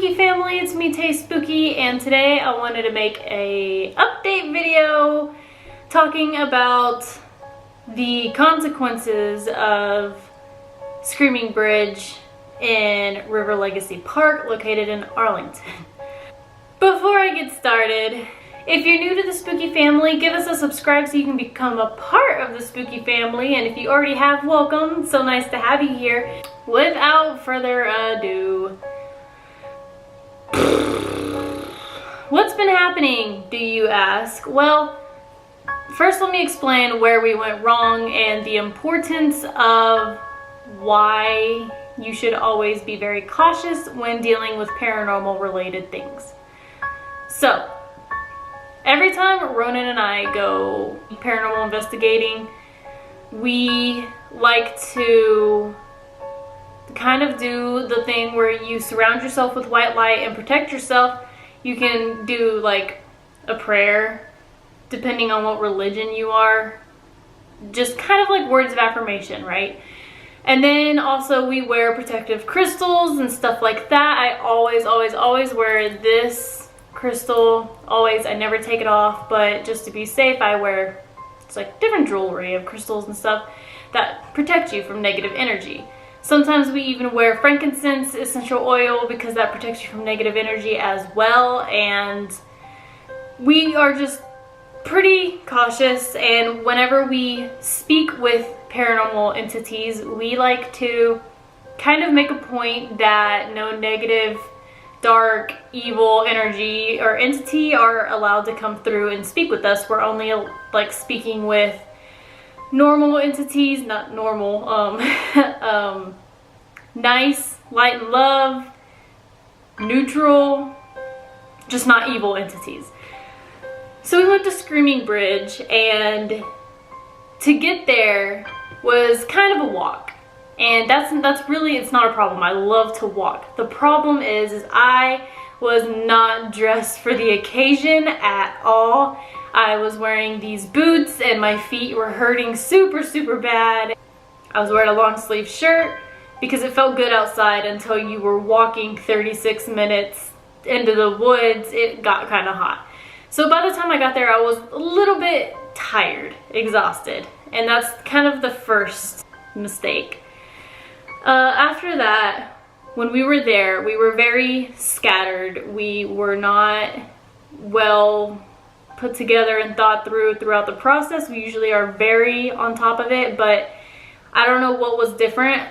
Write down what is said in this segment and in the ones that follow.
TaySpooky family, it's me TaySpooky, and today I wanted to make a update video talking about the consequences of Screaming Bridge in River Legacy Park located in Arlington. Before I get started, if you're new to the Spooky family, give us a subscribe so you can become a part of the Spooky family, and if you already have, welcome. So nice to have you here. Without further ado, what's been happening, do you ask? Well, first let me explain where we went wrong and the importance of why you should always be very cautious when dealing with paranormal related things. So, every time Ronin and I go paranormal investigating, we like to kind of do the thing where you surround yourself with white light and protect yourself. You can do like a prayer, depending on what religion you are. Just kind of like words of affirmation, right? And then also we wear protective crystals and stuff like that. I always wear this crystal. Always, I never take it off, but just to be safe, I wear, it's like different jewelry of crystals and stuff that protect you from negative energy. Sometimes we even wear frankincense essential oil because that protects you from negative energy as well. And we are just pretty cautious, and whenever we speak with paranormal entities, we like to kind of make a point that no negative, dark, evil energy or entity are allowed to come through and speak with us. We're only like speaking with normal entities, not normal, nice, light and love, neutral, just not evil entities. So we went to Screaming Bridge, and to get there was kind of a walk. And that's really, it's not a problem. I love to walk. The problem is I was not dressed for the occasion at all. I was wearing these boots and my feet were hurting super bad. I was wearing a long sleeve shirt because it felt good outside until you were walking 36 minutes into the woods. It got kind of hot. So by the time I got there, I was a little bit tired, exhausted. And that's kind of the first mistake. After that, when we were there, we were very scattered. We were not well put together and thought through throughout the process. We usually are very on top of it, but I don't know what was different.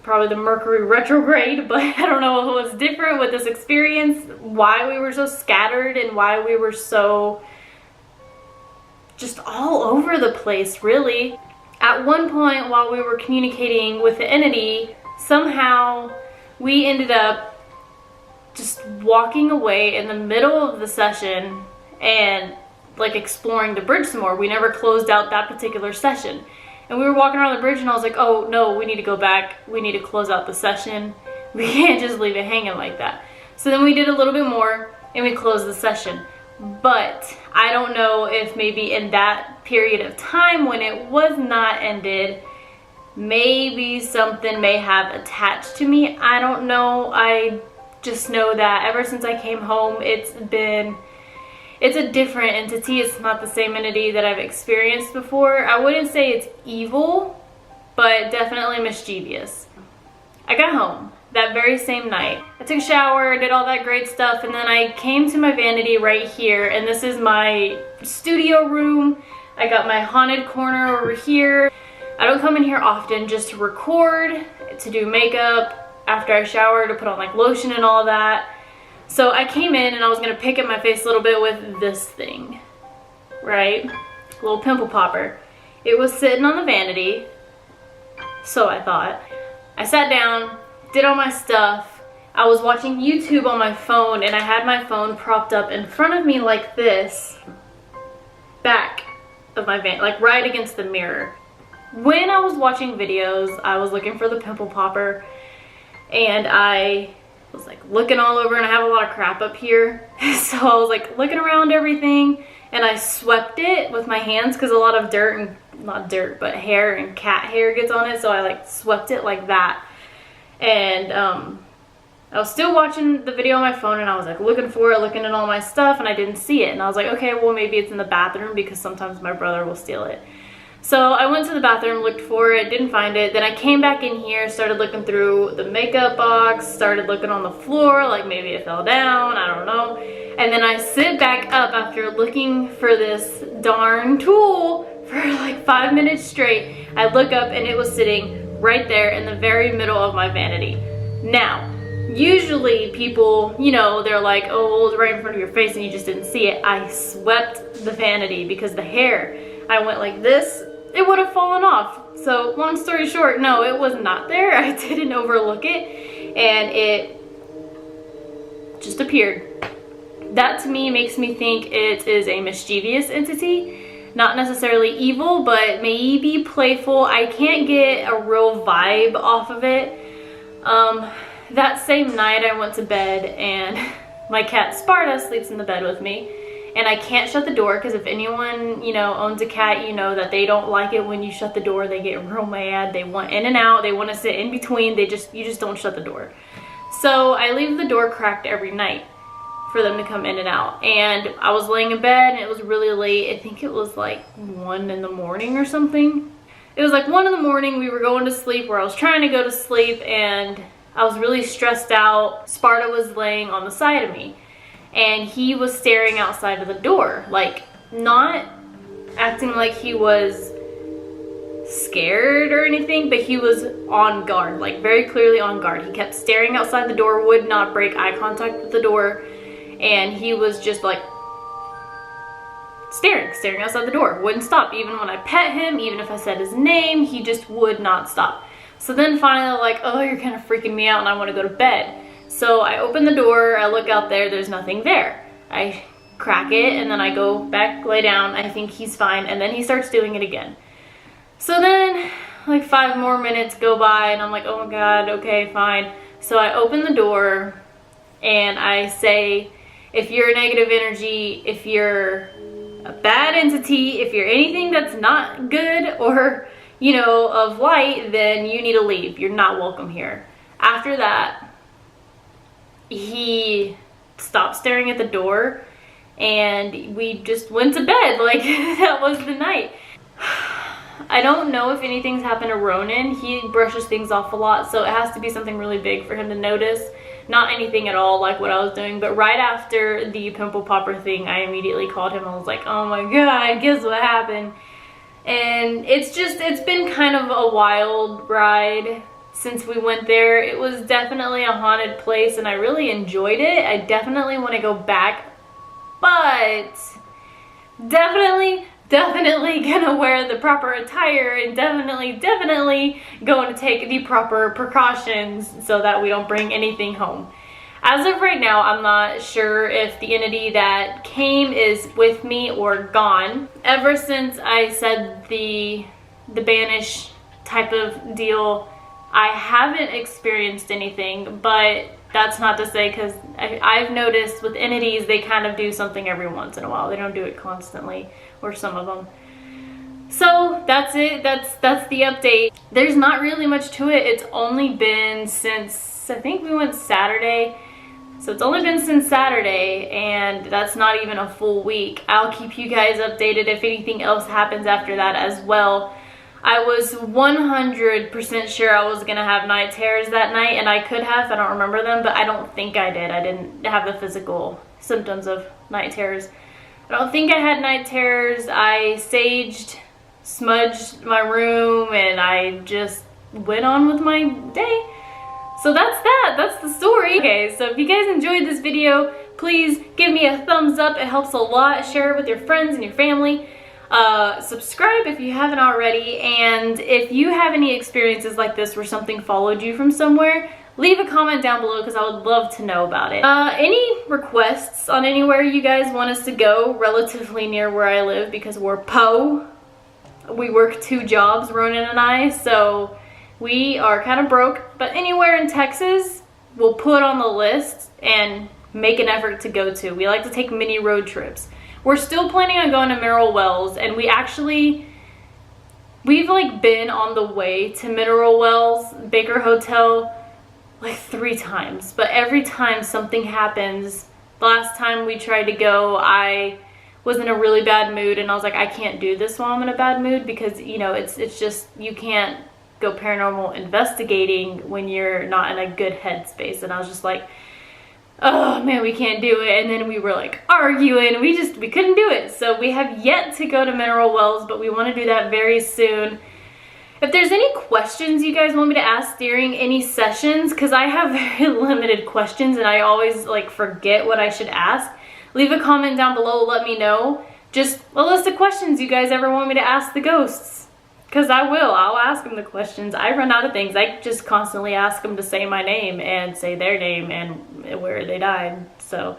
Probably the Mercury retrograde, but I don't know what was different with this experience, why we were so scattered and why we were so just all over the place, really. At one point while we were communicating with the entity, somehow we ended up just walking away in the middle of the session and like exploring the bridge some more. We never closed out that particular session. And we were walking around the bridge and I was like, oh no, we need to go back. We need to close out the session. We can't just leave it hanging like that. So then we did a little bit more and we closed the session. But I don't know if maybe in that period of time when it was not ended, maybe something may have attached to me. I don't know. I just know that ever since I came home, it's a different entity. It's not the same entity that I've experienced before. I wouldn't say it's evil, but definitely mischievous. I got home that very same night. I took a shower, did all that great stuff, and then I came to my vanity right here, and this is my studio room. I got my haunted corner over here. I don't come in here often, just to record, to do makeup, after I shower, to put on like lotion and all that. So I came in and I was gonna pick at my face a little bit with this thing, right? A little pimple popper. It was sitting on the vanity, so I thought. I sat down, did all my stuff. I was watching YouTube on my phone, and I had my phone propped up in front of me like this, back of my van, like right against the mirror. When I was watching videos, I was looking for the pimple popper, and I was like looking all over, and I have a lot of crap up here. So I was like looking around everything, and I swept it with my hands because a lot of dirt, and not dirt, but hair and cat hair gets on it. So I like swept it like that. And I was still watching the video on my phone, and I was like looking for it, looking at all my stuff, and I didn't see it. And I was like, okay, well maybe it's in the bathroom, because sometimes my brother will steal it. So I went to the bathroom, looked for it, didn't find it. Then I came back in here, started looking through the makeup box, started looking on the floor, like maybe it fell down, I don't know. And then I sit back up after looking for this darn tool for like 5 minutes straight. I look up and it was sitting right there in the very middle of my vanity. Now, usually people, you know, they're like, oh, well, it's right in front of your face and you just didn't see it. I swept the vanity because the hair, I went like this, it would have fallen off. So long story short, no, it was not there. I didn't overlook it and it just appeared. That to me makes me think it is a mischievous entity. Not necessarily evil, but maybe playful. I can't get a real vibe off of it. That same night I went to bed and my cat Sparta sleeps in the bed with me. And I can't shut the door because if anyone, you know, owns a cat, you know that they don't like it when you shut the door. They get real mad. They want in and out. They want to sit in between. You just don't shut the door. So I leave the door cracked every night for them to come in and out. And I was laying in bed and it was really late. I think it was like 1 in the morning or something. It was like 1 in the morning. We were going to sleep, where I was trying to go to sleep, and I was really stressed out. Sparta was laying on the side of me and he was staring outside of the door, like not acting like he was scared or anything, but he was on guard, like very clearly on guard. He kept staring outside the door, would not break eye contact with the door, and he was just like staring outside the door, wouldn't stop. Even when I pet him, even if I said his name, he just would not stop. So then finally, like, oh, you're kind of freaking me out and I want to go to bed. So I open the door, I look out there, there's nothing there. I crack it and then I go back, lay down, I think he's fine, and then he starts doing it again. So then like 5 more minutes go by and I'm like, oh my god, okay, fine. So I open the door and I say, if you're a negative energy, if you're a bad entity, if you're anything that's not good or, you know, of light, then you need to leave. You're not welcome here. After that, he stopped staring at the door and we just went to bed. Like, that was the night. I don't know if anything's happened to Ronin. He brushes things off a lot, so it has to be something really big for him to notice. Not anything at all like what I was doing, but right after the pimple popper thing, I immediately called him. I was like, oh my god, guess what happened? And it's been kind of a wild ride since we went there. It was definitely a haunted place and I really enjoyed it. I definitely want to go back, but definitely gonna wear the proper attire and definitely going to take the proper precautions so that we don't bring anything home. As of right now, I'm not sure if the entity that came is with me or gone. Ever since I said the banish type of deal, I haven't experienced anything, but that's not to say, because I've noticed with entities, they kind of do something every once in a while. They don't do it constantly, or some of them. So that's it. That's the update. There's not really much to it. It's only been since, I think we went Saturday. So it's only been since Saturday, and that's not even a full week. I'll keep you guys updated if anything else happens after that as well. I was 100% sure I was gonna have night terrors that night, and I could have, I don't remember them, but I don't think I did. I didn't have the physical symptoms of night terrors. I don't think I had night terrors. I smudged my room, and I just went on with my day. So that's the story. Okay, so if you guys enjoyed this video, please give me a thumbs up. It helps a lot. Share it with your friends and your family. Subscribe if you haven't already, and if you have any experiences like this where something followed you from somewhere, leave a comment down below because I would love to know about it. Any requests on anywhere you guys want us to go relatively near where I live, because we're we work 2 jobs, Ronin and I, so we are kind of broke, but anywhere in Texas we'll put on the list and make an effort to go to. We like to take mini road trips. We're still planning on going to Mineral Wells, and we've like been on the way to Mineral Wells, Baker Hotel, like 3 times, but every time something happens. The last time we tried to go, I was in a really bad mood, and I was like, I can't do this while I'm in a bad mood, because, you know, it's just, you can't go paranormal investigating when you're not in a good headspace. And I was just like, oh man, we can't do it. And then we were like arguing, we couldn't do it. So we have yet to go to mineral wells, but we want to do that very soon. If there's any questions you guys want me to ask during any sessions, because I have very limited questions and I always like forget what I should ask, leave a comment down below, let me know. Just a list of questions you guys ever want me to ask the ghosts, because I'll ask them the questions. I run out of things. I just constantly ask them to say my name and say their name and where they died. So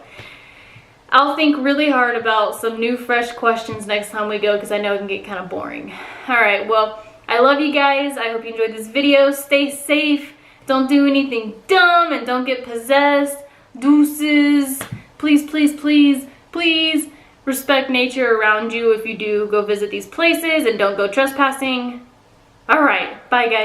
I'll think really hard about some new fresh questions next time we go, because I know it can get kind of boring. All right, well, I love you guys. I hope you enjoyed this video. Stay safe. Don't do anything dumb, and don't get possessed. Deuces. Please, please, please, please respect nature around you if you do go visit these places, and don't go trespassing. All right, bye guys.